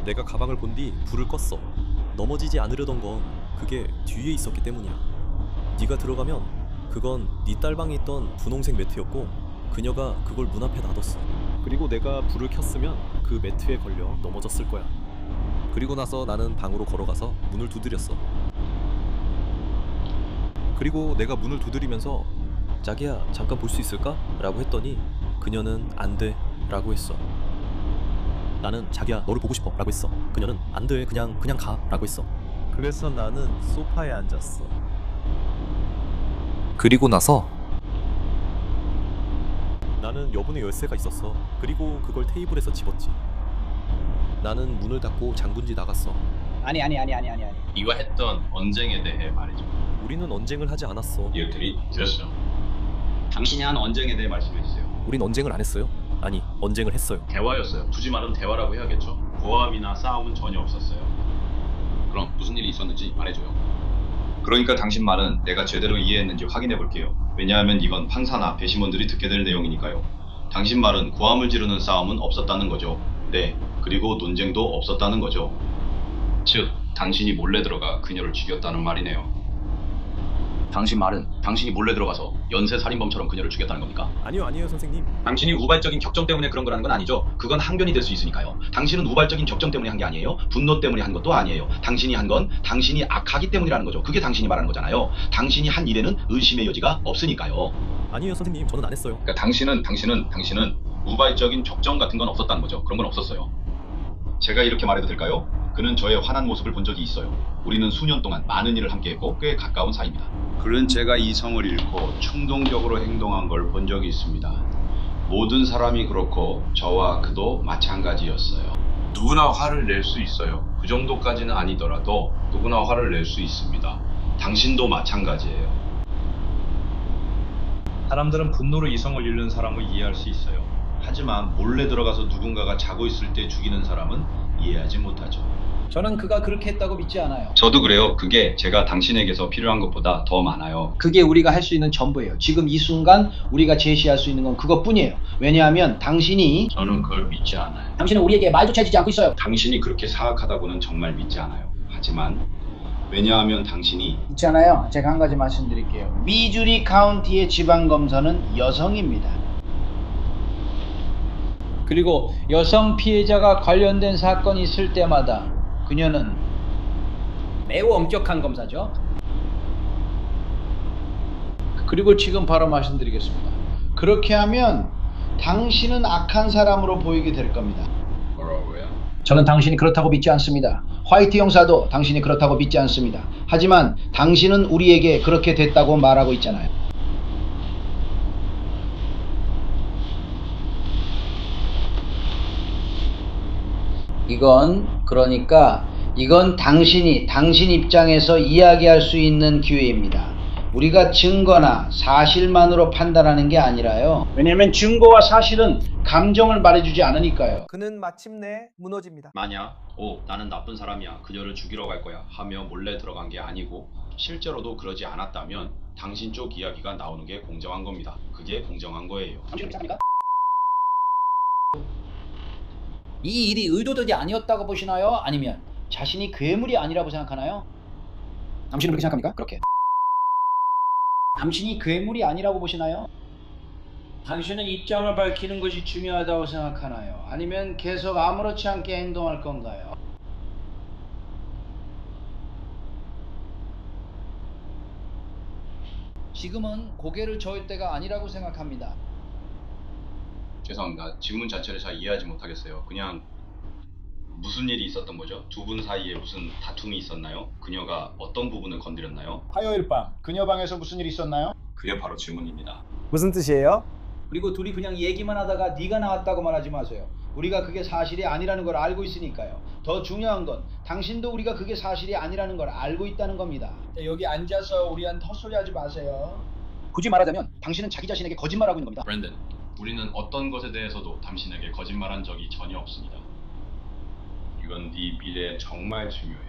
내가 가방을 본 뒤 불을 껐어. 넘어지지 않으려던 건 그게 뒤에 있었기 때문이야. 네가 들어가면 그건 네 딸방에 있던 분홍색 매트였고 그녀가 그걸 문 앞에 놔뒀어. 그리고 내가 불을 켰으면 그 매트에 걸려 넘어졌을 거야. 그리고 나서 나는 방으로 걸어가서 문을 두드렸어. 그리고 내가 문을 두드리면서 자기야 잠깐 볼 수 있을까? 라고 했더니 그녀는 안 돼 라고 했어. 나는 자기야 너를 보고 싶어 라고 했어. 그녀는 안 돼 그냥 가 라고 했어. 그래서 나는 소파에 앉았어. 그리고 나서 나는 여분의 열쇠가 있었어. 그리고 그걸 테이블에서 집었지. 나는 문을 닫고 장군지 나갔어. 아니. 이와 했던 언쟁에 대해 말이죠. 우리는 언쟁을 하지 않았어. 이웃들이 들었어요. 당신이 한 언쟁에 대해 말씀해 주세요. 우린 언쟁을 안 했어요. 아니 언쟁을 했어요. 대화였어요. 굳이 말하면 대화라고 해야겠죠. 고함이나 싸움은 전혀 없었어요. 그럼 무슨 일이 있었는지 말해줘요. 그러니까 당신 말은 내가 제대로 이해했는지 확인해 볼게요. 왜냐하면 이건 판사나 배심원들이 듣게 될 내용이니까요. 당신 말은 고함을 지르는 싸움은 없었다는 거죠. 네, 그리고 논쟁도 없었다는 거죠. 즉, 당신이 몰래 들어가 그녀를 죽였다는 말이네요. 당신 말은 당신이 몰래 들어가서 연쇄 살인범처럼 그녀를 죽였다는 겁니까? 아니요 선생님. 당신이 우발적인 격정 때문에 그런 거라는 건 아니죠. 그건 항변이 될 수 있으니까요. 당신은 우발적인 격정 때문에 한 게 아니에요. 분노 때문에 한 것도 아니에요. 당신이 한 건 당신이 악하기 때문이라는 거죠. 그게 당신이 말하는 거잖아요. 당신이 한 일에는 의심의 여지가 없으니까요. 아니에요 선생님, 저는 안 했어요. 그러니까 당신은 우발적인 격정 같은 건 없었다는 거죠. 그런 건 없었어요. 제가 이렇게 말해도 될까요? 그는 저의 화난 모습을 본 적이 있어요. 우리는 수년 동안 많은 일을 함께했고 꽤 가까운 사이입니다. 그는 제가 이성을 잃고 충동적으로 행동한 걸 본 적이 있습니다. 모든 사람이 그렇고 저와 그도 마찬가지였어요. 누구나 화를 낼 수 있어요. 그 정도까지는 아니더라도 누구나 화를 낼 수 있습니다. 당신도 마찬가지예요. 사람들은 분노로 이성을 잃는 사람을 이해할 수 있어요. 하지만 몰래 들어가서 누군가가 자고 있을 때 죽이는 사람은 이해하지 못하죠. 저는 그가 그렇게 했다고 믿지 않아요. 저도 그래요. 그게 제가 당신에게서 필요한 것보다 더 많아요. 그게 우리가 할 수 있는 전부예요. 지금 이 순간 우리가 제시할 수 있는 건 그것뿐이에요. 왜냐하면 당신이 저는 그걸 믿지 않아요. 당신은 우리에게 말조차 해주지 않고 있어요. 당신이 그렇게 사악하다고는 정말 믿지 않아요. 하지만 왜냐하면 당신이 있잖아요. 제가 한 가지 말씀드릴게요. 미주리 카운티의 지방검사는 여성입니다. 그리고 여성 피해자가 관련된 사건이 있을 때마다 그녀는 매우 엄격한 검사죠. 그리고 지금 바로 말씀드리겠습니다. 그렇게 하면 당신은 악한 사람으로 보이게 될 겁니다. 뭐라고요? 저는 당신이 그렇다고 믿지 않습니다. 화이트 형사도 당신이 그렇다고 믿지 않습니다. 하지만 당신은 우리에게 그렇게 됐다고 말하고 있잖아요. 이건 당신 입장에서 이야기할 수 있는 기회입니다. 우리가 증거나 사실만으로 판단하는 게 아니라요. 왜냐하면 증거와 사실은 감정을 말해주지 않으니까요. 그는 마침내 무너집니다. 만약 나는 나쁜 사람이야. 그녀를 죽이러 갈 거야 하며 몰래 들어간 게 아니고 실제로도 그러지 않았다면 당신 쪽 이야기가 나오는 게 공정한 겁니다. 그게 공정한 거예요. 당신은 그렇게 생각합니까? 이 일이 의도적이 아니었다고 보시나요? 아니면 자신이 괴물이 아니라고 생각하나요? 당신은 그렇게 생각합니까? 그렇게. 당신이 괴물이 아니라고 보시나요? 당신은 입장을 밝히는 것이 중요하다고 생각하나요? 아니면 계속 아무렇지 않게 행동할 건가요? 지금은 고개를 저을 때가 아니라고 생각합니다. 죄송합니다. 질문 자체를 잘 이해하지 못하겠어요. 그냥 무슨 일이 있었던 거죠? 두 분 사이에 무슨 다툼이 있었나요? 그녀가 어떤 부분을 건드렸나요? 화요일 밤 그녀 방에서 무슨 일이 있었나요? 그게 바로 질문입니다. 무슨 뜻이에요? 그리고 둘이 그냥 얘기만 하다가 네가 나왔다고 말하지 마세요. 우리가 그게 사실이 아니라는 걸 알고 있으니까요. 더 중요한 건 당신도 우리가 그게 사실이 아니라는 걸 알고 있다는 겁니다. 여기 앉아서 우리한테 헛소리 하지 마세요. 굳이 말하자면 당신은 자기 자신에게 거짓말하고 있는 겁니다. 브랜든, 우리는 어떤 것에 대해서도 당신에게 거짓말한 적이 전혀 없습니다. 이건 네 미래에 정말 중요해.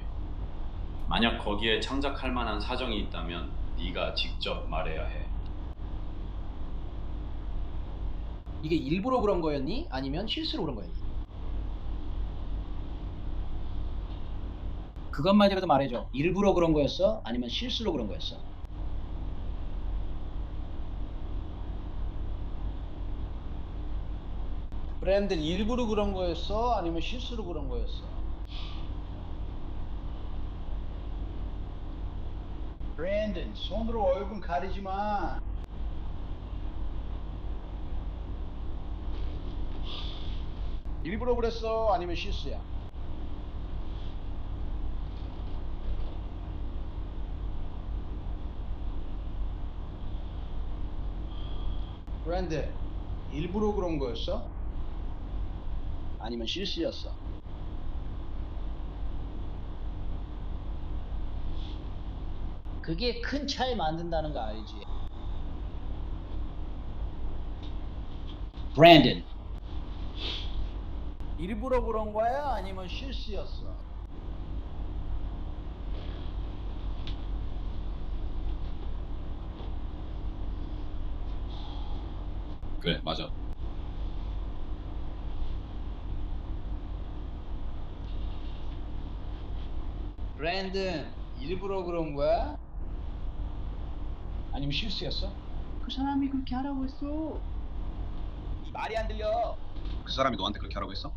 만약 거기에 창작할 만한 사정이 있다면 네가 직접 말해야 해. 이게 일부러 그런 거였니? 아니면 실수로 그런 거였니? 그것만이라도 말해줘. 일부러 그런 거였어? 아니면 실수로 그런 거였어? 브랜든, 일부러 그런 거였어? 아니면 실수로 그런 거였어? 브랜든, 손으로 얼굴 가리지 마. 일부러 그랬어? 아니면 실수야? 브랜든, 일부러 그런 거였어? 아니면 실수였어? 그게 큰 차이 만든다는 거 알지? 브랜든, 일부러 그런 거야? 아니면 실수였어? 그래, 맞아. 브랜든, 일부러 그런 거야? 아니면 실수였어? 그 사람이 그렇게 하라고 했어. 말이 안 들려. 그 사람이 너한테 그렇게 하라고 했어?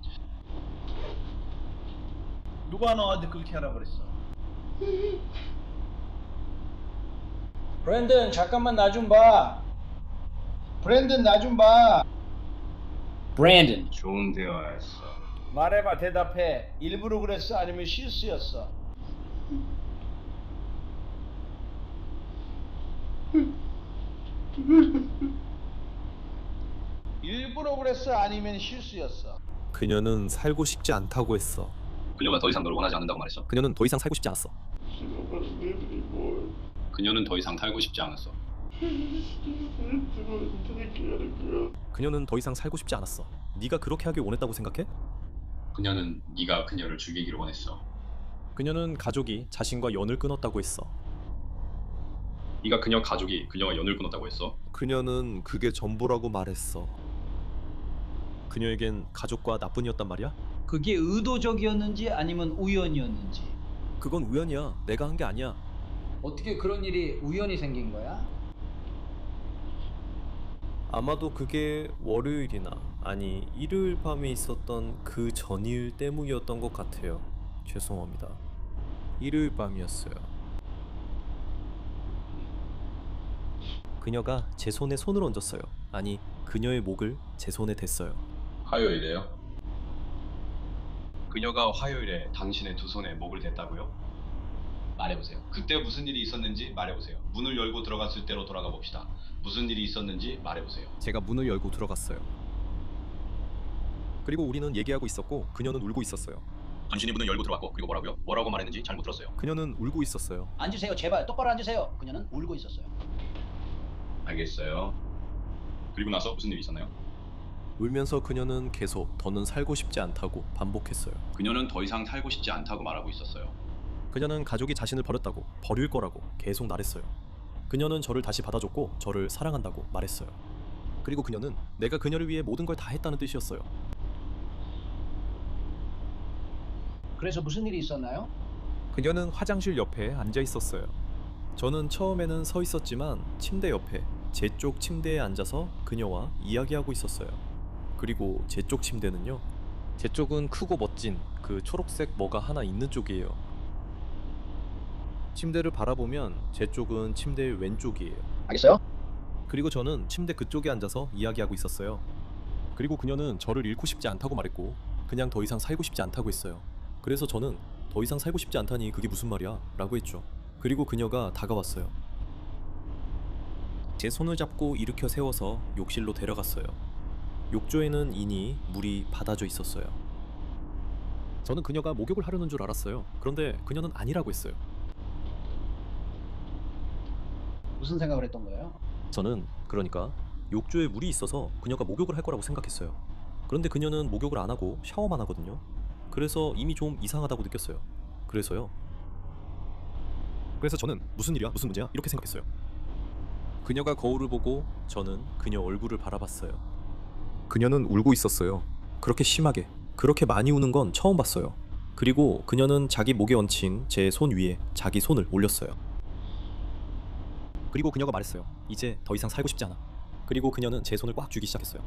누가 너한테 그렇게 하라고 그랬어? 브랜든, 잠깐만 나 좀 봐. 브랜든, 나 좀 봐. 브랜든, 좋은 대화였어. 말해봐, 대답해. 일부러 그랬어? 아니면 실수였어? 일부러 그랬어? 아니면 실수였어? 그녀는 살고 싶지 않다고 했어. 그녀가 더 이상 너를 원하지 않는다고 말했어. 그녀는 더 이상 살고 싶지 않았어. 그녀는 더 이상 살고 싶지 않았어. 그녀는 더 이상 살고 싶지 않았어. 네가 그렇게 하길 원했다고 생각해? 그녀는 네가 그녀를 죽이기를 원했어. 그녀는 가족이 자신과 연을 끊었다고 했어. 네가 그녀 가족이 그녀와 연을 끊었다고 했어. 그녀는 그게 전부라고 말했어. 그녀에겐 가족과 나뿐이었단 말이야? 그게 의도적이었는지 아니면 우연이었는지? 그건 우연이야. 내가 한 게 아니야. 어떻게 그런 일이 우연히 생긴 거야? 아마도 그게 월요일이나 아니 일요일 밤에 있었던 그 전일 때문이었던 것 같아요. 죄송합니다. 일요일 밤이었어요. 그녀가 제 손에 손을 얹었어요. 아니, 그녀의 목을 제 손에 댔어요. 화요일에요? 그녀가 화요일에 당신의 두 손에 목을 댔다고요? 말해보세요. 그때 무슨 일이 있었는지 말해보세요. 문을 열고 들어갔을 때로 돌아가 봅시다. 무슨 일이 있었는지 말해보세요. 제가 문을 열고 들어갔어요. 그리고 우리는 얘기하고 있었고 그녀는 울고 있었어요. 당신이 문을 열고 들어왔고 그리고 뭐라고요? 뭐라고 말했는지 잘 못 들었어요. 그녀는 울고 있었어요. 앉으세요, 제발 똑바로 앉으세요. 그녀는 울고 있었어요. 알겠어요. 그리고 나서 무슨 일이 있었나요? 울면서 그녀는 계속 더는 살고 싶지 않다고 반복했어요. 그녀는 더 이상 살고 싶지 않다고 말하고 있었어요. 그녀는 가족이 자신을 버렸다고, 버릴 거라고 계속 말했어요. 그녀는 저를 다시 받아줬고 저를 사랑한다고 말했어요. 그리고 그녀는 내가 그녀를 위해 모든 걸 다 했다는 뜻이었어요. 그래서 무슨 일이 있었나요? 그녀는 화장실 옆에 앉아 있었어요. 저는 처음에는 서 있었지만 침대 옆에 제 쪽 침대에 앉아서 그녀와 이야기하고 있었어요. 그리고 제 쪽 침대는요, 제 쪽은 크고 멋진 그 초록색 뭐가 하나 있는 쪽이에요. 침대를 바라보면 제 쪽은 침대의 왼쪽이에요. 알겠어요? 그리고 저는 침대 그쪽에 앉아서 이야기하고 있었어요. 그리고 그녀는 저를 잃고 싶지 않다고 말했고 그냥 더 이상 살고 싶지 않다고 했어요. 그래서 저는 더 이상 살고 싶지 않다니 그게 무슨 말이야? 라고 했죠. 그리고 그녀가 다가왔어요. 제 손을 잡고 일으켜 세워서 욕실로 데려갔어요. 욕조에는 이니 물이 받아져 있었어요. 저는 그녀가 목욕을 하려는 줄 알았어요. 그런데 그녀는 아니라고 했어요. 무슨 생각을 했던 거예요? 저는 그러니까 욕조에 물이 있어서 그녀가 목욕을 할 거라고 생각했어요. 그런데 그녀는 목욕을 안 하고 샤워만 하거든요. 그래서 이미 좀 이상하다고 느꼈어요. 그래서 저는 무슨 일이야? 무슨 문제야? 이렇게 생각했어요. 그녀가 거울을 보고 저는 그녀 얼굴을 바라봤어요. 그녀는 울고 있었어요. 그렇게 심하게, 그렇게 많이 우는 건 처음 봤어요. 그리고 그녀는 자기 목에 얹힌 제 손 위에 자기 손을 올렸어요. 그리고 그녀가 말했어요. 이제 더 이상 살고 싶지 않아. 그리고 그녀는 제 손을 꽉 쥐기 시작했어요.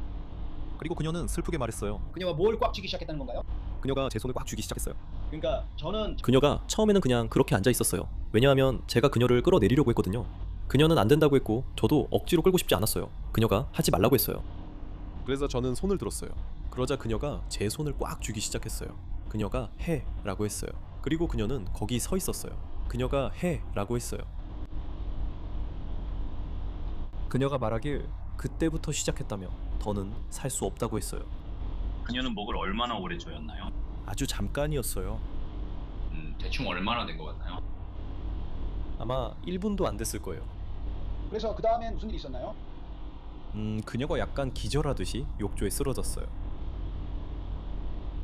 그리고 그녀는 슬프게 말했어요. 그녀가 뭘 꽉 쥐기 시작했다는 건가요? 그녀가 제 손을 꽉 쥐기 시작했어요. 그러니까 저는 그녀가 처음에는 그냥 그렇게 앉아 있었어요. 왜냐하면 제가 그녀를 끌어내리려고 했거든요. 그녀는 안 된다고 했고 저도 억지로 끌고 싶지 않았어요. 그녀가 하지 말라고 했어요. 그래서 저는 손을 들었어요. 그러자 그녀가 제 손을 꽉 쥐기 시작했어요. 그녀가 해 라고 했어요. 그리고 그녀는 거기 서 있었어요. 그녀가 해 라고 했어요. 그녀가 말하길 그때부터 시작했다며 더는 살 수 없다고 했어요. 그녀는 목을 얼마나 오래 조였나요? 아주 잠깐이었어요. 대충 얼마나 된 것 같나요? 아마 1분도 안 됐을 거예요. 그래서 그 다음엔 무슨 일이 있었나요? 그녀가 약간 기절하듯이 욕조에 쓰러졌어요.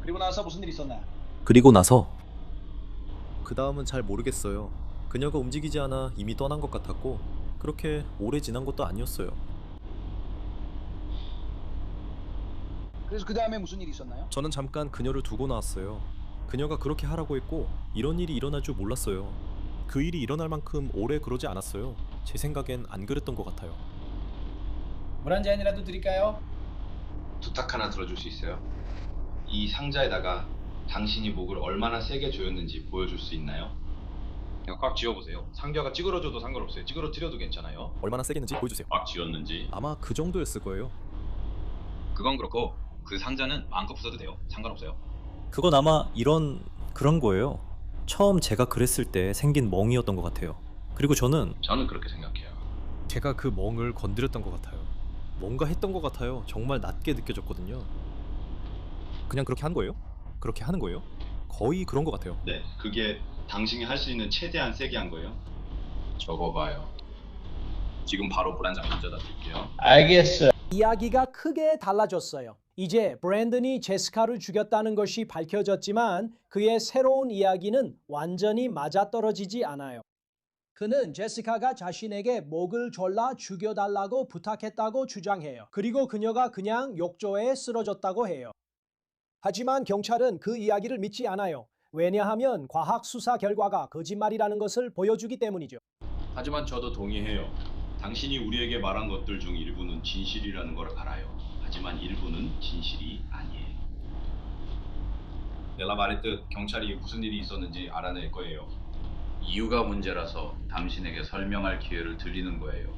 그리고 나서 무슨 일이 있었나요? 그리고 나서 그 다음은 잘 모르겠어요. 그녀가 움직이지 않아 이미 떠난 것 같았고 그렇게 오래 지난 것도 아니었어요. 그래서 그 다음에 무슨 일이 있었나요? 저는 잠깐 그녀를 두고 나왔어요. 그녀가 그렇게 하라고 했고 이런 일이 일어날 줄 몰랐어요. 그 일이 일어날 만큼 오래 그러지 않았어요. 제 생각엔 안 그랬던 것 같아요. 물 한 잔이라도 드릴까요? 부탁 하나 들어줄 수 있어요? 이 상자에다가 당신이 목을 얼마나 세게 조였는지 보여줄 수 있나요? 그냥 꽉 쥐어보세요. 상자가 찌그러져도 상관없어요. 찌그러뜨려도 괜찮아요. 얼마나 세겠는지 보여주세요. 꽉 쥐었는지. 아마 그 정도였을 거예요. 그건 그렇고 그 상자는 마음껏 부숴도 돼요. 상관없어요. 그건 아마 그런 거예요. 처음 제가 그랬을 때 생긴 멍이었던 것 같아요. 그리고 저는 그렇게 생각해요. 제가 그 멍을 건드렸던 것 같아요. 뭔가 했던 것 같아요. 정말 낮게 느껴졌거든요. 그냥 그렇게 한 거예요? 그렇게 하는 거예요? 거의 그런 것 같아요. 네, 그게 당신이 할 수 있는 최대한 세게 한 거예요. 적어봐요. 지금 바로 물 한 잔 가져다 드릴게요. 알겠어. 이야기가 크게 달라졌어요. 이제 브랜든이 제시카를 죽였다는 것이 밝혀졌지만 그의 새로운 이야기는 완전히 맞아떨어지지 않아요. 그는 제시카가 자신에게 목을 졸라 죽여달라고 부탁했다고 주장해요. 그리고 그녀가 그냥 욕조에 쓰러졌다고 해요. 하지만 경찰은 그 이야기를 믿지 않아요. 왜냐하면 과학 수사 결과가 거짓말이라는 것을 보여주기 때문이죠. 하지만 저도 동의해요. 당신이 우리에게 말한 것들 중 일부는 진실이라는 걸 알아요. 하지만 일부는 진실이 아니에요. 내가 말했듯 경찰이 무슨 일이 있었는지 알아낼 거예요. 이유가 문제라서 당신에게 설명할 기회를 드리는 거예요.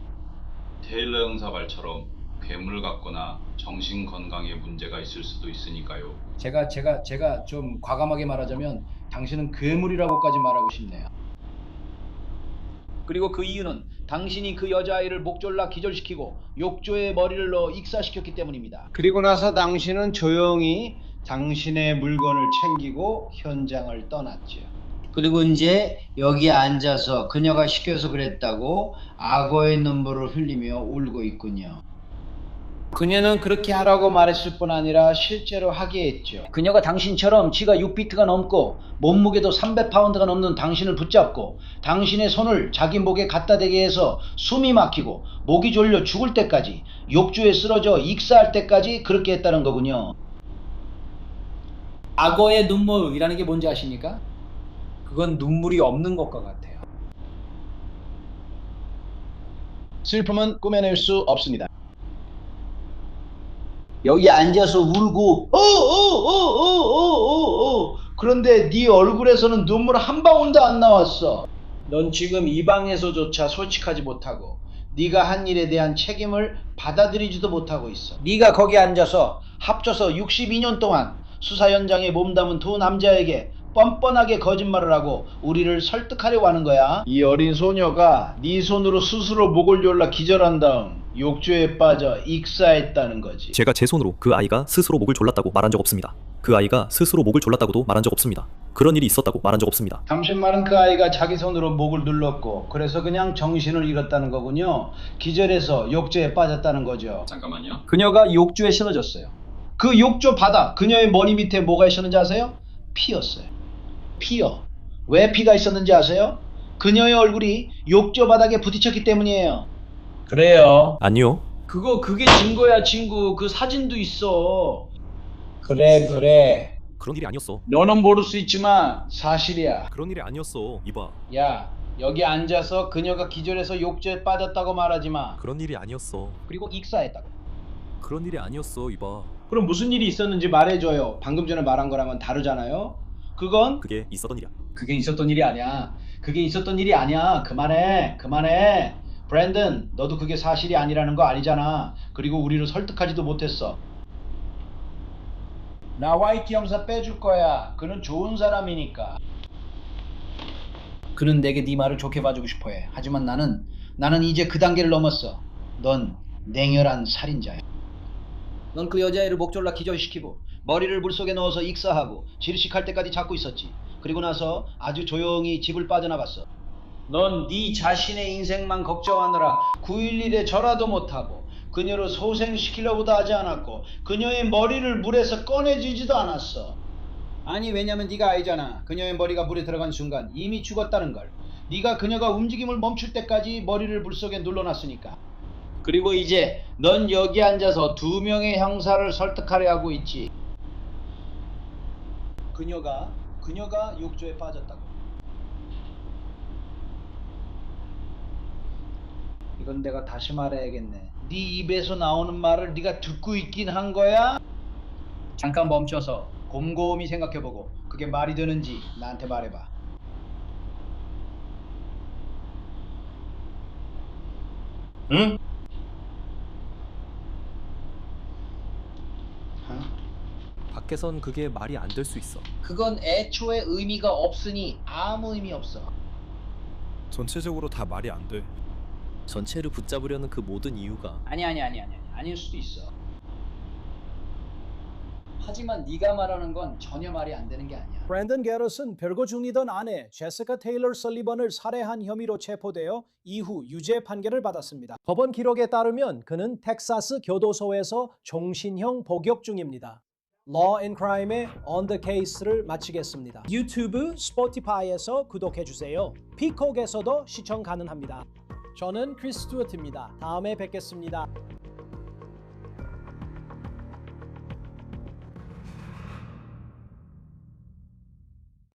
테일러 형사 말처럼 괴물을 갖거나 정신 건강에 문제가 있을 수도 있으니까요. 제가 좀 과감하게 말하자면 당신은 괴물이라고까지 말하고 싶네요. 그리고 그 이유는 당신이 그 여자아이를 목졸라 기절시키고 욕조에 머리를 넣어 익사시켰기 때문입니다. 그리고 나서 당신은 조용히 당신의 물건을 챙기고 현장을 떠났죠. 그리고 이제 여기 앉아서 그녀가 시켜서 그랬다고 악어의 눈물을 흘리며 울고 있군요. 그녀는 그렇게 하라고 말했을 뿐 아니라 실제로 하게 했죠. 그녀가 당신처럼 지가 6피트가 넘고 몸무게도 300파운드가 넘는 당신을 붙잡고 당신의 손을 자기 목에 갖다 대게 해서 숨이 막히고 목이 졸려 죽을 때까지 욕조에 쓰러져 익사할 때까지 그렇게 했다는 거군요. 악어의 눈물이라는 게 뭔지 아십니까? 그건 눈물이 없는 것과 같아요. 슬픔은 꾸며낼 수 없습니다. 여기 앉아서 울고 그런데 네 얼굴에서는 눈물 한 방울도 안 나왔어. 넌 지금 이 방에서조차 솔직하지 못하고 네가 한 일에 대한 책임을 받아들이지도 못하고 있어. 네가 거기 앉아서 합쳐서 62년 동안 수사 현장에 몸담은 두 남자에게 뻔뻔하게 거짓말을 하고 우리를 설득하려고 하는 거야. 이 어린 소녀가 네 손으로 스스로 목을 졸라 기절한 다음 욕조에 빠져 익사했다는 거지. 제가 제 손으로 그 아이가 스스로 목을 졸랐다고 말한 적 없습니다. 그 아이가 스스로 목을 졸랐다고도 말한 적 없습니다. 그런 일이 있었다고 말한 적 없습니다. 당신 말은 그 아이가 자기 손으로 목을 눌렀고 그래서 그냥 정신을 잃었다는 거군요. 기절해서 욕조에 빠졌다는 거죠. 잠깐만요. 그녀가 욕조에 쓰러졌어요. 그 욕조 바닥, 그녀의 머리 밑에 뭐가 있었는지 아세요? 피였어요. 피요. 왜 피가 있었는지 아세요? 그녀의 얼굴이 욕조 바닥에 부딪혔기 때문이에요. 그래요. 아니요. 그게 증거야, 친구. 그 사진도 있어. 그래. 그런 일이 아니었어. 너는 모를 수 있지만 사실이야. 그런 일이 아니었어. 이봐. 야, 여기 앉아서 그녀가 기절해서 욕조에 빠졌다고 말하지 마. 그런 일이 아니었어. 그리고 익사했다고. 그런 일이 아니었어. 이봐. 그럼 무슨 일이 있었는지 말해줘요. 방금 전에 말한 거랑은 다르잖아요. 그게 있었던 일이야. 그게 있었던 일이 아니야. 그게 있었던 일이 아니야. 그만해. 브랜든, 너도 그게 사실이 아니라는 거 아니잖아. 그리고 우리를 설득하지도 못했어. 나 화이트 형사 빼줄 거야. 그는 좋은 사람이니까. 그는 내게 네 말을 좋게 봐주고 싶어해. 하지만 나는 이제 그 단계를 넘었어. 넌 냉혈한 살인자야. 넌 그 여자애를 목졸라 기절시키고 머리를 물속에 넣어서 익사하고 질식할 때까지 잡고 있었지. 그리고 나서 아주 조용히 집을 빠져나갔어. 넌 네 자신의 인생만 걱정하느라 9.11에 절하도 못하고 그녀를 소생시키려고도 하지 않았고 그녀의 머리를 물에서 꺼내주지도 않았어. 아니 왜냐면 네가 알잖아. 그녀의 머리가 물에 들어간 순간 이미 죽었다는 걸. 네가 그녀가 움직임을 멈출 때까지 머리를 물속에 눌러놨으니까. 그리고 이제 넌 여기 앉아서 2명의 형사를 설득하려 하고 있지. 그녀가 욕조에 빠졌다고. 이건 내가 다시 말해야겠네. 네 입에서 나오는 말을 네가 듣고 있긴 한 거야? 잠깐 멈춰서 곰곰이 생각해보고 그게 말이 되는지 나한테 말해봐. 응? 밖에선 그게 말이 안 될 수 있어. 그건 애초에 의미가 없으니 아무 의미 없어. 전체적으로 다 말이 안 돼. 전체를 붙잡으려는 그 모든 이유가 아니 아닐 수도 있어. 하지만 네가 말하는 건 전혀 말이 안 되는 게 아니야. 브랜든 게럿은 별거 중이던 아내 제시카 테일러 설리번을 살해한 혐의로 체포되어 이후 유죄 판결을 받았습니다. 법원 기록에 따르면 그는 텍사스 교도소에서 종신형 복역 중입니다. Law and Crime의 On the Case를 마치겠습니다. 유튜브, 스포티파이에서 구독해주세요. 피콕에서도 시청 가능합니다. 저는 크리스 스튜어트입니다. 다음에 뵙겠습니다.